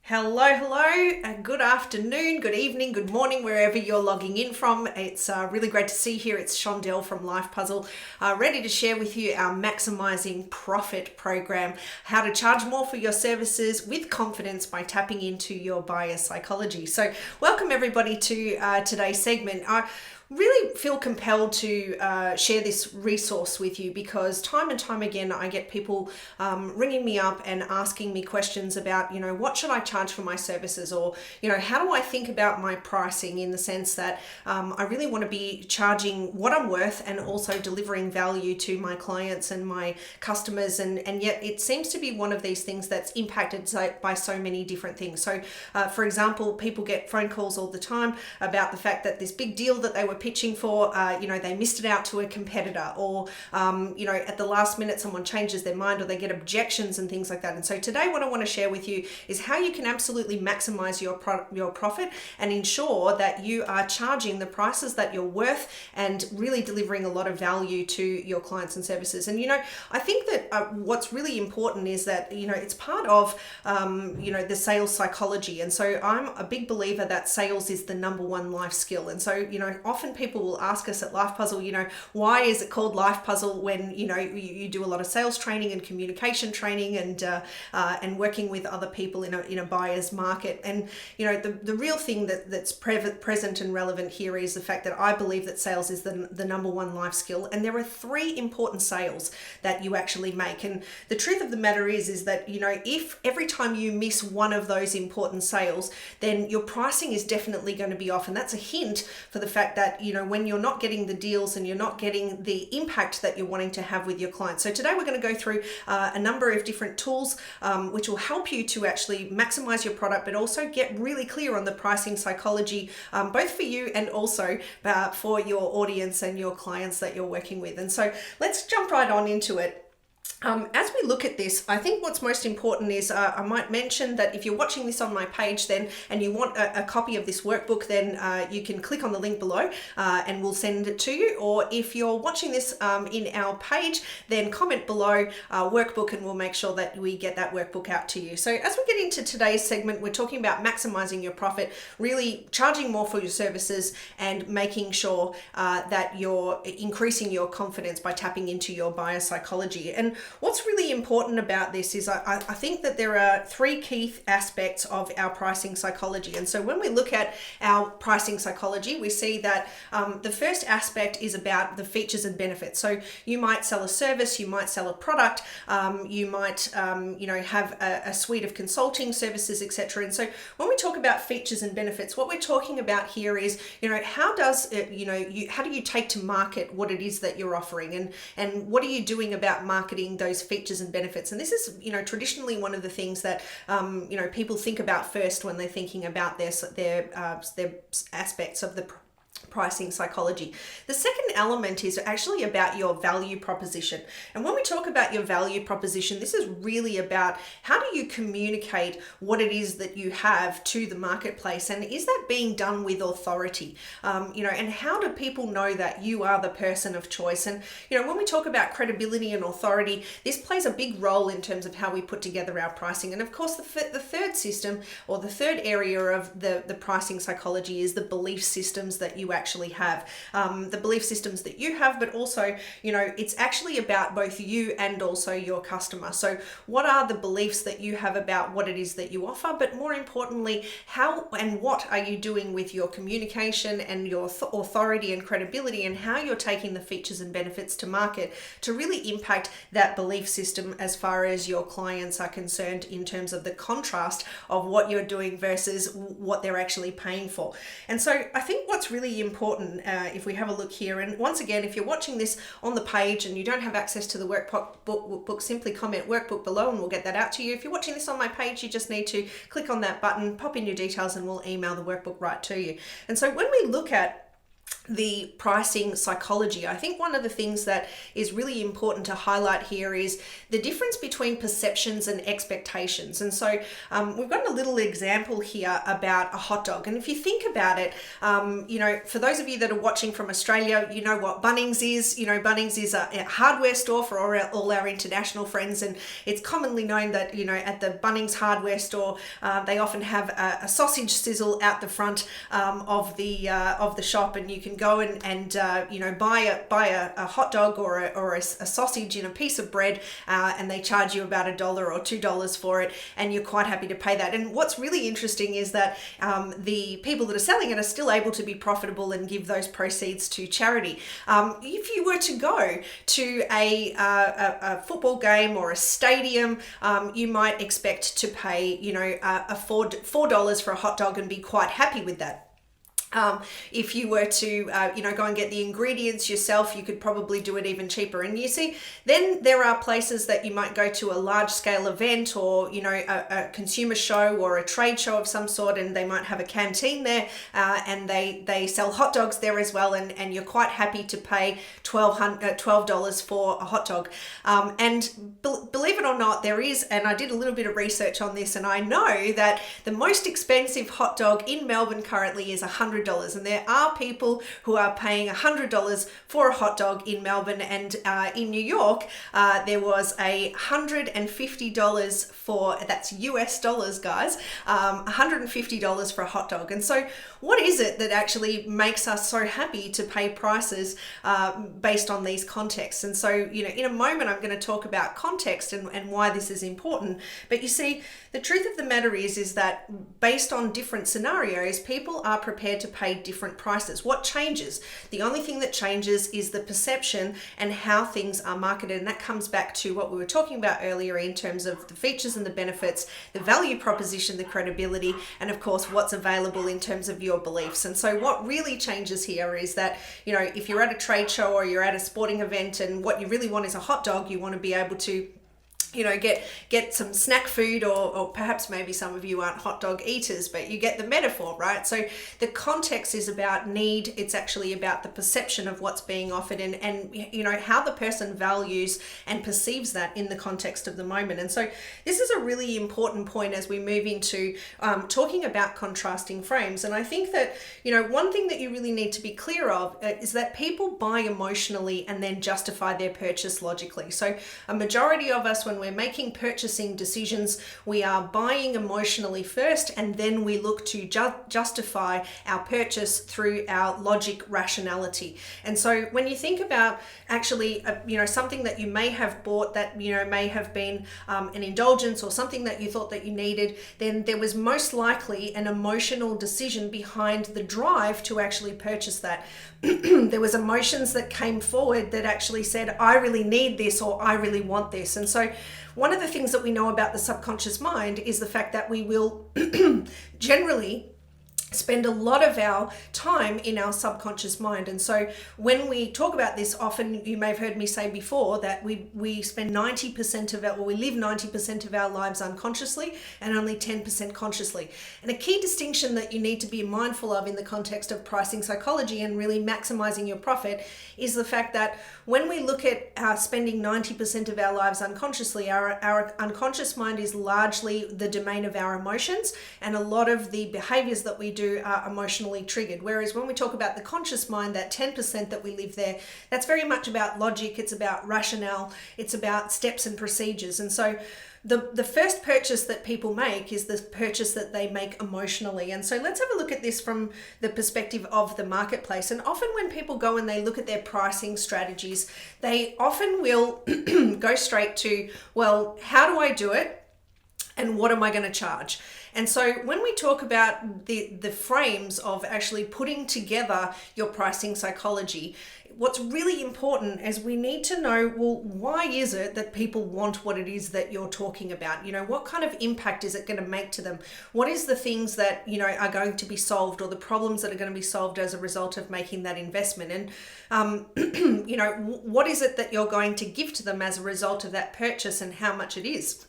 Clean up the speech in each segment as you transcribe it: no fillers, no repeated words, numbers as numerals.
Hello, good afternoon, good evening, good morning, wherever you're logging in from. It's really great to see you here. It's Shondell from Life Puzzle, ready to share with you our Maximising Profit program, how to charge more for your services with confidence by tapping into your buyer psychology. So welcome everybody to today's segment. I really feel compelled to share this resource with you because time and time again I get people ringing me up and asking me questions about, what should I charge for my services, or, how do I think about my pricing, in the sense that I really want to be charging what I'm worth and also delivering value to my clients and my customers, and yet it seems to be one of these things that's impacted by so many different things. So for example, people get phone calls all the time about the fact that this big deal that they were pitching for, they missed it out to a competitor, or at the last minute someone changes their mind, or they get objections and things like that. And so today what I want to share with you is how you can absolutely maximize your profit and ensure that you are charging the prices that you're worth and really delivering a lot of value to your clients and services. And I think that what's really important is that it's part of the sales psychology. And so I'm a big believer that sales is the number one life skill. And so often people will ask us at Life Puzzle, why is it called Life Puzzle when you do a lot of sales training and communication training and working with other people in a buyer's market. And the real thing that's present and relevant here is the fact that I believe that sales is the number one life skill, and there are three important sales that you actually make. And the truth of the matter is that if every time you miss one of those important sales, then your pricing is definitely going to be off. And that's a hint for the fact that when you're not getting the deals and you're not getting the impact that you're wanting to have with your clients. So today we're going to go through a number of different tools which will help you to actually maximize your product, but also get really clear on the pricing psychology, both for you and also for your audience and your clients that you're working with. And so let's jump right on into it. As we look at this, I think what's most important is I might mention that if you're watching this on my page then and you want a copy of this workbook, then you can click on the link below and we'll send it to you. Or if you're watching this in our page, then comment below workbook and we'll make sure that we get that workbook out to you. So as we get into today's segment, we're talking about maximizing your profit, really charging more for your services and making sure that you're increasing your confidence by tapping into your buyer psychology. And what's really important about this is I think that there are three key aspects of our pricing psychology. And so when we look at our pricing psychology, we see that the first aspect is about the features and benefits. So you might sell a service, you might sell a product, you might have a suite of consulting services, etc. And so when we talk about features and benefits, what we're talking about here is how do you take to market what it is that you're offering, and what are you doing about marketing those features and benefits. And this is traditionally one of the things that people think about first when they're thinking about their aspects of the pricing psychology. The second element is actually about your value proposition. And when we talk about your value proposition, this is really about how do you communicate what it is that you have to the marketplace, and is that being done with authority? And how do people know that you are the person of choice? And when we talk about credibility and authority, this plays a big role in terms of how we put together our pricing. And of course, the third system, or the third area of the pricing psychology, is the belief systems that you actually have, the belief systems that you have, but also it's actually about both you and also your customer. So what are the beliefs that you have about what it is that you offer, but more importantly, how and what are you doing with your communication and your authority and credibility, and how you're taking the features and benefits to market to really impact that belief system as far as your clients are concerned, in terms of the contrast of what you're doing versus what they're actually paying for. And so I think what's really important, if we have a look here, and once again, if you're watching this on the page and you don't have access to the workbook, simply comment workbook below and we'll get that out to you. If you're watching this on my page, you just need to click on that button, pop in your details, and we'll email the workbook right to you. And so when we look at the pricing psychology. I think one of the things that is really important to highlight here is the difference between perceptions and expectations. And so we've got a little example here about a hot dog. And if you think about it, for those of you that are watching from Australia, you know what Bunnings is. Bunnings is a hardware store for all our international friends. And it's commonly known that, at the Bunnings hardware store, they often have a sausage sizzle out the front of the shop, and you can go and buy a hot dog or a sausage in a piece of bread, and they charge you about $1 or $2 for it, and you're quite happy to pay that. And what's really interesting is that the people that are selling it are still able to be profitable and give those proceeds to charity. If you were to go to a football game or a stadium, you might expect to pay $4 for a hot dog and be quite happy with that. If you were to, go and get the ingredients yourself, you could probably do it even cheaper. And you see, then there are places that you might go to a large scale event or, a consumer show or a trade show of some sort, and they might have a canteen there, and they sell hot dogs there as well. And you're quite happy to pay $12 for a hot dog. And believe it or not, there is, and I did a little bit of research on this, and I know that the most expensive hot dog in Melbourne currently is $100. And there are people who are paying $100 for a hot dog in Melbourne. And in New York, there was $150 for, that's US dollars, guys, $150 for a hot dog. And so what is it that actually makes us so happy to pay prices based on these contexts? And so, in a moment, I'm going to talk about context and why this is important. But you see, the truth of the matter is that based on different scenarios, people are prepared to pay different prices. What changes? The only thing that changes is the perception and how things are marketed. And that comes back to what we were talking about earlier in terms of the features and the benefits, the value proposition, the credibility, and of course, what's available in terms of your beliefs. And so what really changes here is that, if you're at a trade show or you're at a sporting event and what you really want is a hot dog, you want to be able to get some snack food, or perhaps maybe some of you aren't hot dog eaters, but you get the metaphor, right? So the context is about need. It's actually about the perception of what's being offered and how the person values and perceives that in the context of the moment. And so this is a really important point as we move into talking about contrasting frames. And I think that, one thing that you really need to be clear of is that people buy emotionally and then justify their purchase logically. So a majority of us, when we're making purchasing decisions, we are buying emotionally first, and then we look to justify our purchase through our logic rationality. And so when you think about actually, something that you may have bought that, may have been an indulgence or something that you thought that you needed, then there was most likely an emotional decision behind the drive to actually purchase that. There was emotions that came forward that actually said, I really need this, or I really want this. And so one of the things that we know about the subconscious mind is the fact that we will generally spend a lot of our time in our subconscious mind. And so when we talk about this, often you may have heard me say before that we spend 90% of we live 90% of our lives unconsciously and only 10% consciously. And a key distinction that you need to be mindful of in the context of pricing psychology and really maximizing your profit is the fact that when we look at spending 90% of our lives unconsciously, our unconscious mind is largely the domain of our emotions, and a lot of the behaviors that we do are emotionally triggered. Whereas when we talk about the conscious mind, that 10% that we live there, that's very much about logic, it's about rationale, it's about steps and procedures. And so the first purchase that people make is the purchase that they make emotionally. And so let's have a look at this from the perspective of the marketplace. And often when people go and they look at their pricing strategies, they often will go straight to, well, how do I do it? And what am I going to charge? And so when we talk about the frames of actually putting together your pricing psychology, what's really important is we need to know, well, why is it that people want what it is that you're talking about? What kind of impact is it going to make to them? What is the things that, are going to be solved, or the problems that are going to be solved as a result of making that investment? And, what is it that you're going to give to them as a result of that purchase, and how much it is?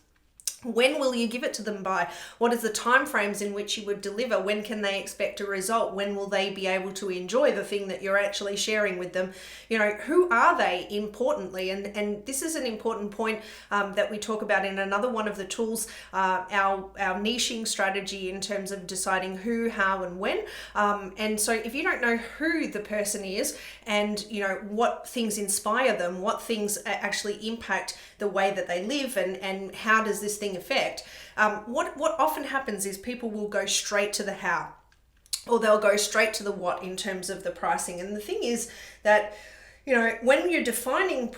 When will you give it to them by? What is the time frames in which you would deliver? When can they expect a result? When will they be able to enjoy the thing that you're actually sharing with them? You know, who are they, importantly? And this is an important point that we talk about in another one of the tools, our niching strategy in terms of deciding who, how, and when. And so if you don't know who the person is and, you know, what things inspire them, what things actually impact the way that they live, and how does this thing affect, what often happens is people will go straight to the how, or they'll go straight to the what in terms of the pricing. And the thing is that, you know, when you're defining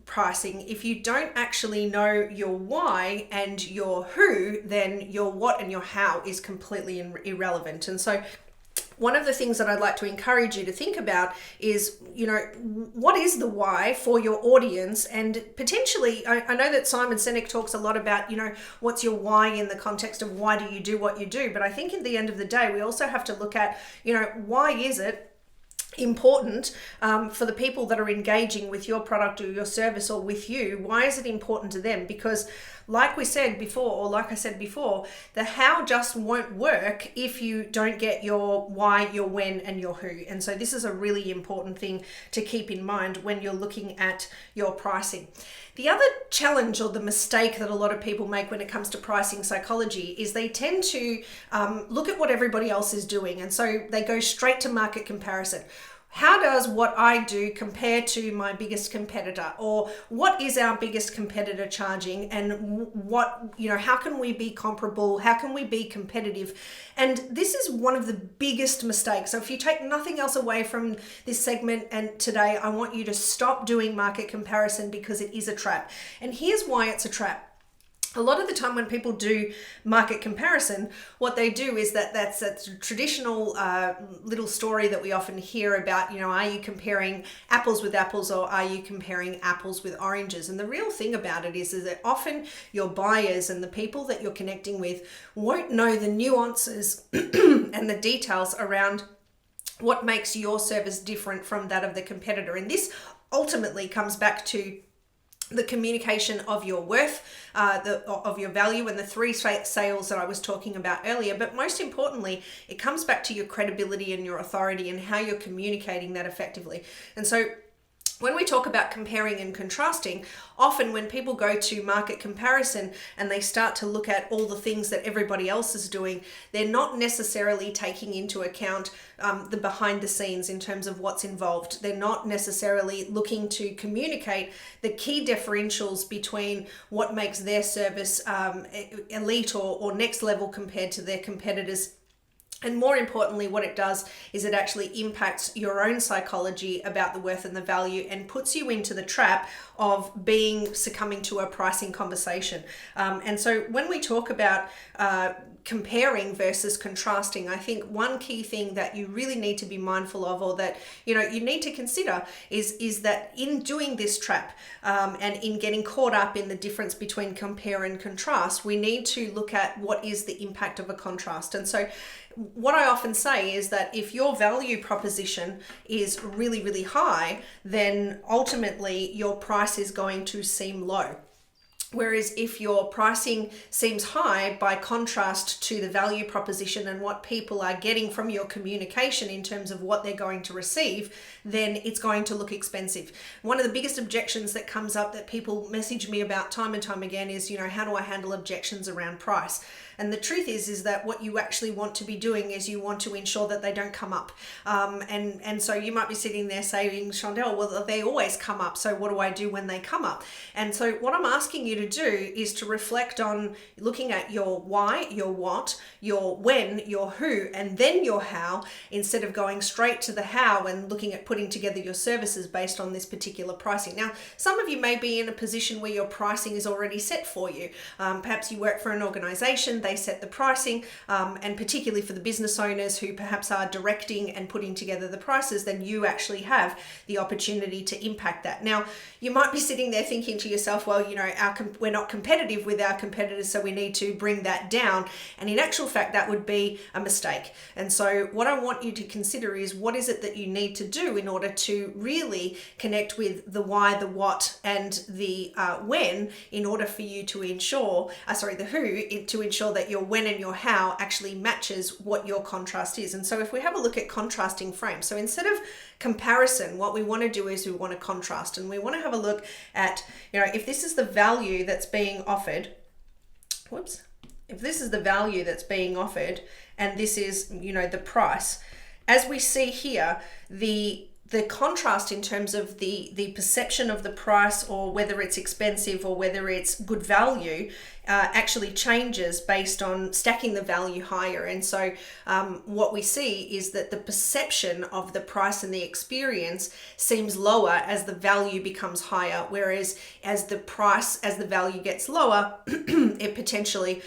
pricing, if you don't actually know your why and your who, then your what and your how is completely irrelevant. And so one of the things that I'd like to encourage you to think about is, you know, what is the why for your audience? And potentially, I know that Simon Sinek talks a lot about, you know, what's your why in the context of why do you do what you do? But I think at the end of the day, we also have to look at, you know, why is it important for the people that are engaging with your product or your service or with you? Why is it important to them? Because like I said before, the how just won't work if you don't get your why, your when, and your who. And so this is a really important thing to keep in mind when you're looking at your pricing. The other challenge or the mistake that a lot of people make when it comes to pricing psychology is they tend to look at what everybody else is doing. And so they go straight to market comparison. How does what I do compare to my biggest competitor? Or what is our biggest competitor charging? And what, you know, how can we be comparable? How can we be competitive? And this is one of the biggest mistakes. So if you take nothing else away from this segment and today, I want you to stop doing market comparison, because it is a trap. And here's why it's a trap. A lot of the time when people do market comparison, what they do is that's a traditional little story that we often hear about, you know, are you comparing apples with apples, or are you comparing apples with oranges? And the real thing about it is that often your buyers and the people that you're connecting with won't know the nuances and the details around what makes your service different from that of the competitor. And this ultimately comes back to the communication of your worth, of your value, and the three sales that I was talking about earlier. But most importantly, it comes back to your credibility and your authority and how you're communicating that effectively. And so when we talk about comparing and contrasting, often when people go to market comparison and they start to look at all the things that everybody else is doing, they're not necessarily taking into account the behind the scenes in terms of what's involved. They're not necessarily looking to communicate the key differentials between what makes their service elite or next level compared to their competitors. And more importantly, what it does is it actually impacts your own psychology about the worth and the value, and puts you into the trap of succumbing to a pricing conversation. And so when we talk about comparing versus contrasting, I think one key thing that you really need to be mindful of, or that, you know, you need to consider is that in doing this trap and in getting caught up in the difference between compare and contrast, we need to look at what is the impact of a contrast. And so what I often say is that if your value proposition is really, really high, then ultimately your price is going to seem low. Whereas if your pricing seems high by contrast to the value proposition and what people are getting from your communication in terms of what they're going to receive, then it's going to look expensive. One of the biggest objections that comes up that people message me about time and time again is, you know, how do I handle objections around price? And the truth is that what you actually want to be doing is you want to ensure that they don't come up. And so you might be sitting there saying, Shondell, well, they always come up. So what do I do when they come up? And so what I'm asking you to do is to reflect on looking at your why, your what, your when, your who, and then your how, instead of going straight to the how and looking at putting together your services based on this particular pricing. Now, some of you may be in a position where your pricing is already set for you. Perhaps you work for an organization, they set the pricing, and particularly for the business owners who perhaps are directing and putting together the prices, then you actually have the opportunity to impact that. Now, you might be sitting there thinking to yourself, well, you know, our we're not competitive with our competitors, so we need to bring that down. And in actual fact, that would be a mistake. And so what I want you to consider is, what is it that you need to do in order to really connect with the why, the what, and the when, in order for you to ensure, the who, to ensure that your when and your how actually matches what your contrast is. And so if we have a look at contrasting frames, so instead of comparison, what we want to do is we want to contrast, and we want to have a look at, if this is the value that's being offered, if this is the value that's being offered, and this is, the price, as we see here, the contrast in terms of the perception of the price, or whether it's expensive or whether it's good value, actually changes based on stacking the value higher. And so what we see is that the perception of the price and the experience seems lower as the value becomes higher, whereas as the value gets lower, it potentially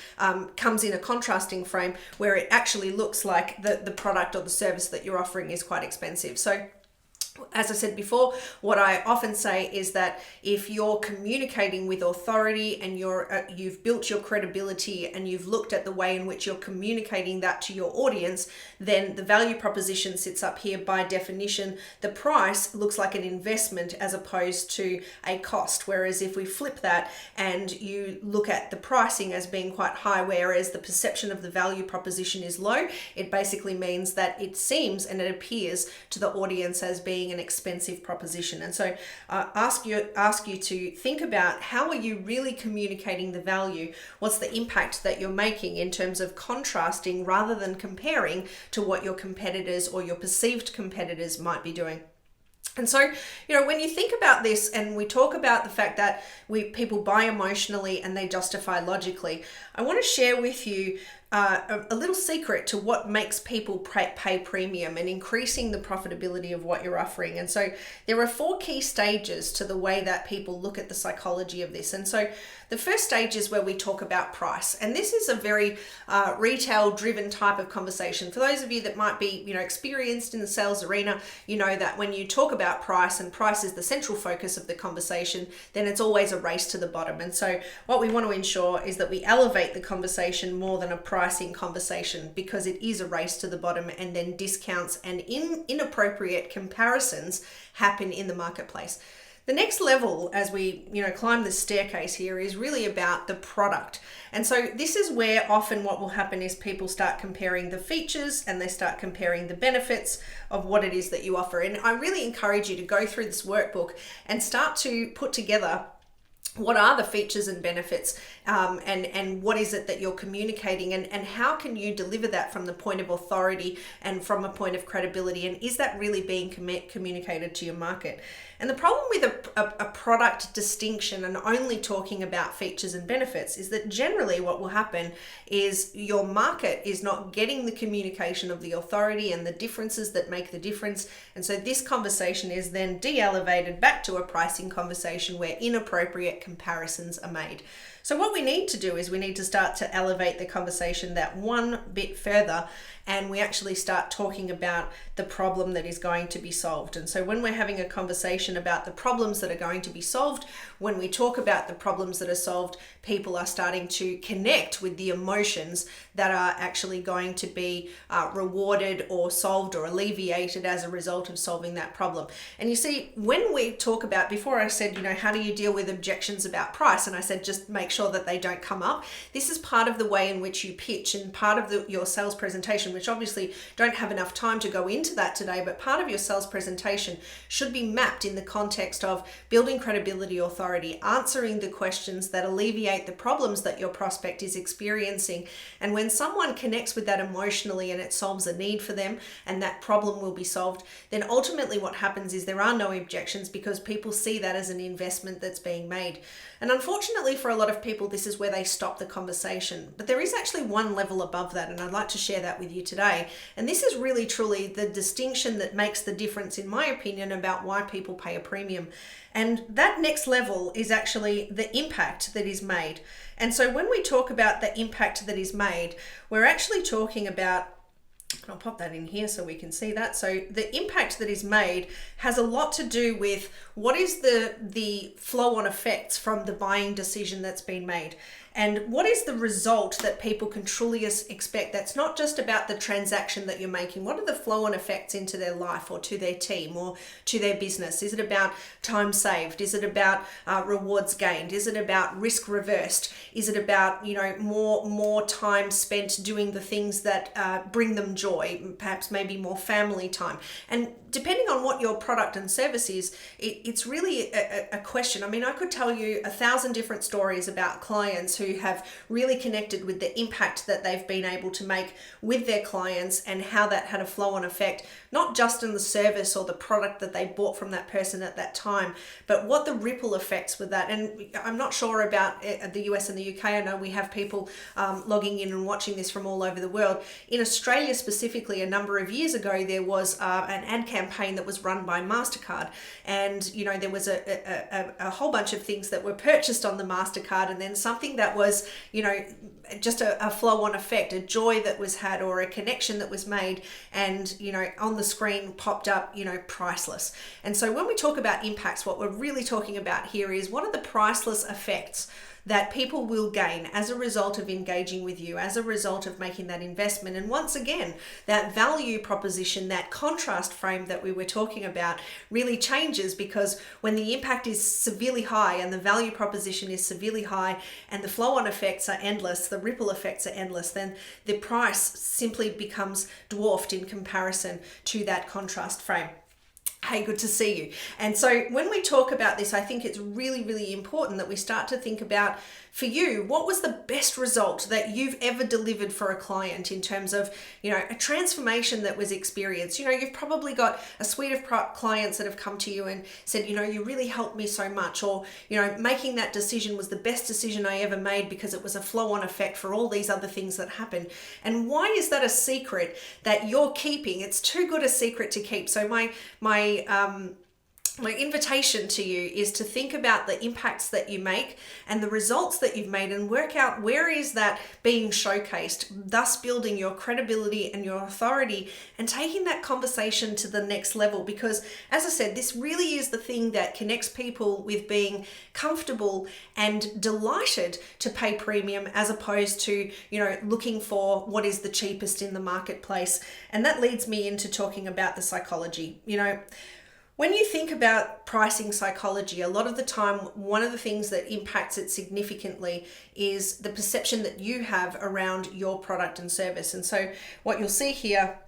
comes in a contrasting frame where it actually looks like the product or the service that you're offering is quite expensive. So as I said before, what I often say is that if you're communicating with authority and you've built your credibility and you've looked at the way in which you're communicating that to your audience, then the value proposition sits up here by definition. The price looks like an investment as opposed to a cost. Whereas if we flip that and you look at the pricing as being quite high, whereas the perception of the value proposition is low, it basically means that it seems and it appears to the audience as being an expensive proposition. And so ask you to think about, how are you really communicating the value? What's the impact that you're making in terms of contrasting rather than comparing to what your competitors or your perceived competitors might be doing? And so, when you think about this and we talk about the fact that people buy emotionally and they justify logically, I want to share with you a little secret to what makes people pay premium and increasing the profitability of what you're offering. And so there are 4 key stages to the way that people look at the psychology of this. And so the first stage is where we talk about price. And this is a very retail driven type of conversation. For those of you that might be, experienced in the sales arena, you know that when you talk about price, and price is the central focus of the conversation, then it's always a race to the bottom. And so what we want to ensure is that we elevate the conversation more than a pricing conversation, because it is a race to the bottom, and then discounts and inappropriate comparisons happen in the marketplace. The next level, as we climb this staircase here, is really about the product. And so this is where often what will happen is people start comparing the features and they start comparing the benefits of what it is that you offer. And I really encourage you to go through this workbook and start to put together what are the features and benefits, and what is it that you're communicating, and how can you deliver that from the point of authority and from a point of credibility, and is that really being communicated to your market? And the problem with a product distinction and only talking about features and benefits is that generally what will happen is your market is not getting the communication of the authority and the differences that make the difference. And so this conversation is then de-elevated back to a pricing conversation where inappropriate comparisons are made. So what we need to do is we need to start to elevate the conversation that one bit further, and we actually start talking about the problem that is going to be solved. And so when we're having a conversation about the problems that are going to be solved, when we talk about the problems that are solved, people are starting to connect with the emotions that are actually going to be rewarded or solved or alleviated as a result of solving that problem. And you see, when we talk about, before I said, how do you deal with objections about price? And I said, just make sure that they don't come up. This is part of the way in which you pitch and part of your sales presentation, which obviously don't have enough time to go into that today, but part of your sales presentation should be mapped in the context of building credibility, authority, answering the questions that alleviate the problems that your prospect is experiencing. And when someone connects with that emotionally and it solves a need for them and that problem will be solved, then ultimately what happens is there are no objections, because people see that as an investment that's being made. And unfortunately for a lot of people, this is where they stop the conversation. But there is actually one level above that, and I'd like to share that with you today. And this is really truly the distinction that makes the difference, in my opinion, about why people pay a premium. And that next level is actually the impact that is made. And so when we talk about the impact that is made, we're actually talking about I'll pop that in here so we can see that. So the impact that is made has a lot to do with what is the flow-on effects from the buying decision that's been made. And what is the result that people can truly expect? That's not just about the transaction that you're making. What are the flow-on effects into their life or to their team or to their business? Is it about time saved? Is it about rewards gained? Is it about risk reversed? Is it about, more time spent doing the things that bring them joy? Perhaps maybe more family time. And depending on what your product and service is, it's really a question. I mean, I could tell you 1,000 different stories about clients who have really connected with the impact that they've been able to make with their clients and how that had a flow-on effect, not just in the service or the product that they bought from that person at that time, but what the ripple effects with that. And I'm not sure about the US and the UK. I know we have people logging in and watching this from all over the world. In Australia specifically, a number of years ago, there was an ad campaign that was run by MasterCard. And, there was a whole bunch of things that were purchased on the MasterCard, and then something that was, just a flow-on effect, a joy that was had or a connection that was made, and, on the screen popped up, priceless. And so when we talk about impacts, what we're really talking about here is what are the priceless effects that people will gain as a result of engaging with you, as a result of making that investment. And once again, that value proposition, that contrast frame that we were talking about really changes, because when the impact is severely high and the value proposition is severely high and the flow-on effects are endless, the ripple effects are endless, then the price simply becomes dwarfed in comparison to that contrast frame. Hey, good to see you. And so when we talk about this, I think it's really, really important that we start to think about, for you, what was the best result that you've ever delivered for a client in terms of, a transformation that was experienced. You've probably got a suite of clients that have come to you and said, you really helped me so much, or, making that decision was the best decision I ever made because it was a flow-on effect for all these other things that happened. And why is that a secret that you're keeping? It's too good a secret to keep. So my invitation to you is to think about the impacts that you make and the results that you've made, and work out where is that being showcased, thus building your credibility and your authority and taking that conversation to the next level. Because as I said, this really is the thing that connects people with being comfortable and delighted to pay premium, as opposed to, looking for what is the cheapest in the marketplace. And that leads me into talking about the psychology. When you think about pricing psychology, a lot of the time, one of the things that impacts it significantly is the perception that you have around your product and service. And so what you'll see here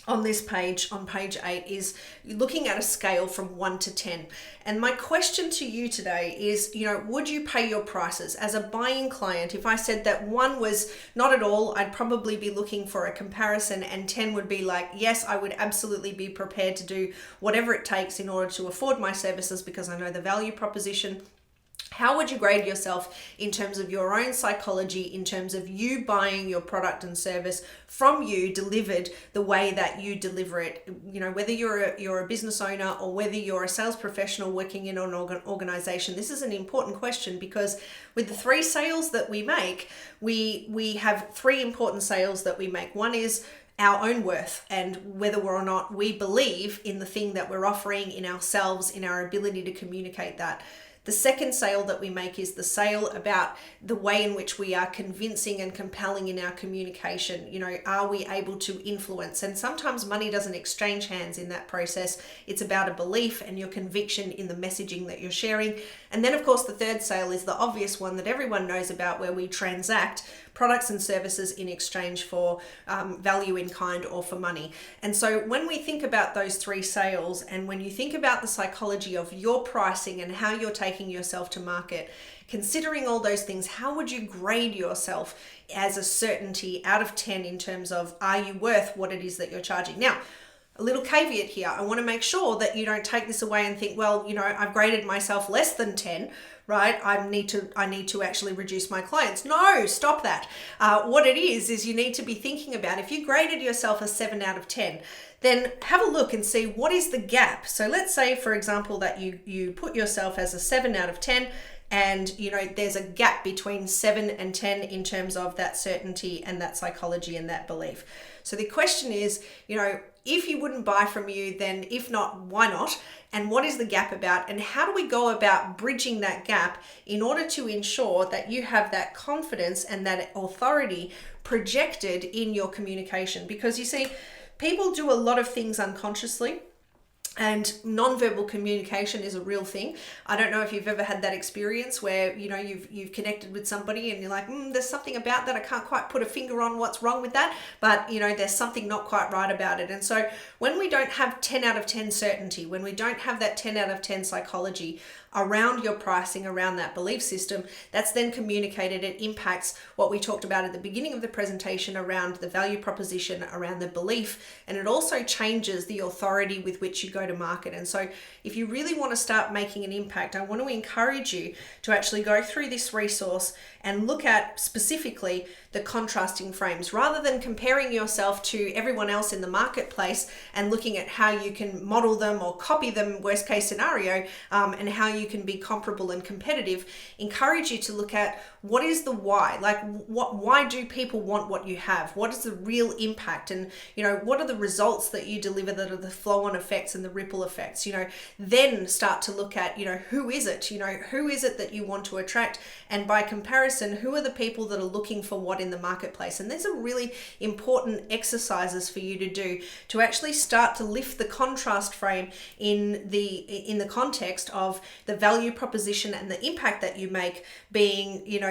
on this page, on page 8, is looking at a scale from 1 to 10. And my question to you today is, would you pay your prices as a buying client? If I said that 1 was not at all, I'd probably be looking for a comparison, and 10 would be like, yes, I would absolutely be prepared to do whatever it takes in order to afford my services because I know the value proposition. How would you grade yourself in terms of your own psychology, in terms of you buying your product and service from you, delivered the way that you deliver it? Whether you're a business owner or whether you're a sales professional working in an organization, this is an important question, because with the 3 sales that we make, we have 3 important sales that we make. One is our own worth and whether or not we believe in the thing that we're offering, in ourselves, in our ability to communicate that. The second sale that we make is the sale about the way in which we are convincing and compelling in our communication. Are we able to influence? And sometimes money doesn't exchange hands in that process. It's about a belief and your conviction in the messaging that you're sharing. And then, of course, the third sale is the obvious one that everyone knows about, where we transact products and services in exchange for value in kind or for money. And so when we think about those 3 sales, and when you think about the psychology of your pricing and how you're taking yourself to market, considering all those things, how would you grade yourself as a certainty out of 10 in terms of, are you worth what it is that you're charging? Now, a little caveat here. I want to make sure that you don't take this away and think, well, I've graded myself less than 10, right? I need to actually reduce my clients. No, stop that. What it is you need to be thinking about, if you graded yourself a 7 out of 10, then have a look and see what is the gap. So let's say, for example, that you put yourself as a 7 out of 10. And, you know, there's a gap between 7 and 10 in terms of that certainty and that psychology and that belief. So the question is, you know, if you wouldn't buy from you, then if not, why not? And what is the gap about? And how do we go about bridging that gap in order to ensure that you have that confidence and that authority projected in your communication? Because you see, people do a lot of things unconsciously. And nonverbal communication is a real thing. I don't know if you've ever had that experience where, you know, you've connected with somebody and you're like, there's something about that. I can't quite put a finger on what's wrong with that, but, you know, there's something not quite right about it. And so when we don't have 10 out of 10 certainty, when we don't have that 10 out of 10 psychology around your pricing, around that belief system, that's then communicated. It impacts what we talked about at the beginning of the presentation around the value proposition, around the belief, and it also changes the authority with which you go to market. And so if you really want to start making an impact, I want to encourage you to actually go through this resource and look at specifically the contrasting frames, rather than comparing yourself to everyone else in the marketplace and looking at how you can model them or copy them, worst case scenario, and how you can be comparable and competitive. Encourage you to look at what is the why, like why do people want what you have? What is the real impact? And, you know, what are the results that you deliver that are the flow-on effects and the ripple effects? You know, then start to look at, you know, who is it? You know, who is it that you want to attract? And by comparison, who are the people that are looking for what in the marketplace? And there's a really important exercises for you to do to actually start to lift the contrast frame in the context of the value proposition and the impact that you make being, you know,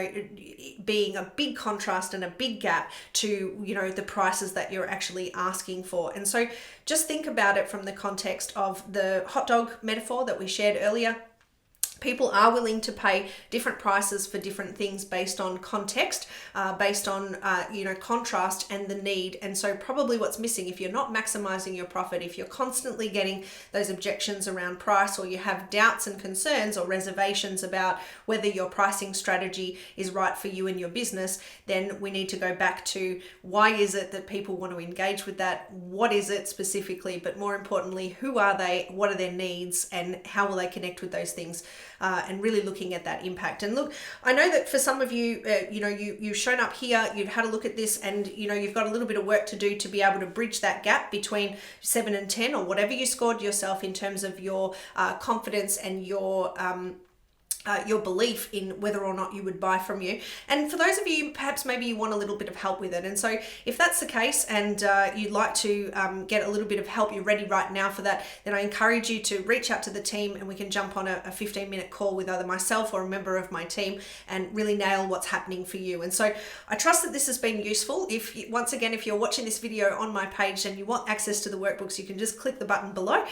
being a big contrast and a big gap to, you know, the prices that you're actually asking for. And so just think about it from the context of the hot dog metaphor that we shared earlier. People are willing to pay different prices for different things based on context, based on, you know, contrast and the need. And so probably what's missing, if you're not maximizing your profit, if you're constantly getting those objections around price, or you have doubts and concerns or reservations about whether your pricing strategy is right for you and your business, then we need to go back to why is it that people want to engage with that? What is it specifically? But more importantly, who are they? What are their needs? And how will they connect with those things? And really looking at that impact. And look, I know that for some of you, you know, you've shown up here, you've had a look at this, and, you know, you've got a little bit of work to do to be able to bridge that gap between 7 and 10, or whatever you scored yourself in terms of your confidence and your belief in whether or not you would buy from you. And for those of you, perhaps maybe you want a little bit of help with it. And so if that's the case and you'd like to get a little bit of help, you're ready right now for that, then I encourage you to reach out to the team and we can jump on a 15-minute call with either myself or a member of my team and really nail what's happening for you. And so I trust that this has been useful. Once again, if you're watching this video on my page and you want access to the workbooks, you can just click the button below.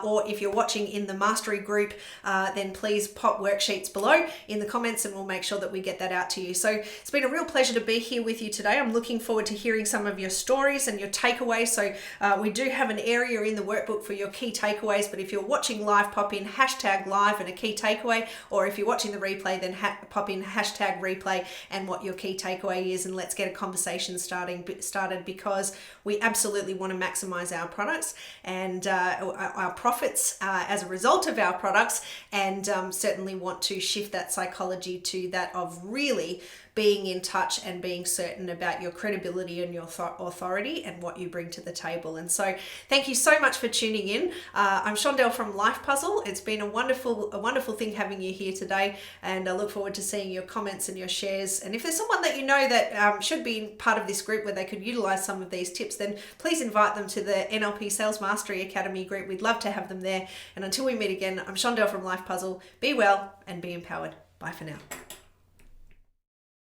Or if you're watching in the mastery group, then please pop worksheets below in the comments and we'll make sure that we get that out to you. So it's been a real pleasure to be here with you today. I'm looking forward to hearing some of your stories and your takeaways. So we do have an area in the workbook for your key takeaways, but if you're watching live, pop in #live and a key takeaway, or if you're watching the replay, then pop in #replay and what your key takeaway is, and let's get a conversation started, because we absolutely want to maximize our products and our profits as a result of our products, and certainly want to shift that psychology to that of really being in touch and being certain about your credibility and your authority and what you bring to the table. And so thank you so much for tuning in. I'm Shondell from Life Puzzle. It's been a wonderful thing having you here today, and I look forward to seeing your comments and your shares. And if there's someone that you know that should be part of this group where they could utilize some of these tips, then please invite them to the NLP Sales Mastery Academy group. We'd love to have them there. And until we meet again, I'm Shondell from Life Puzzle. Be well and be empowered. Bye for now.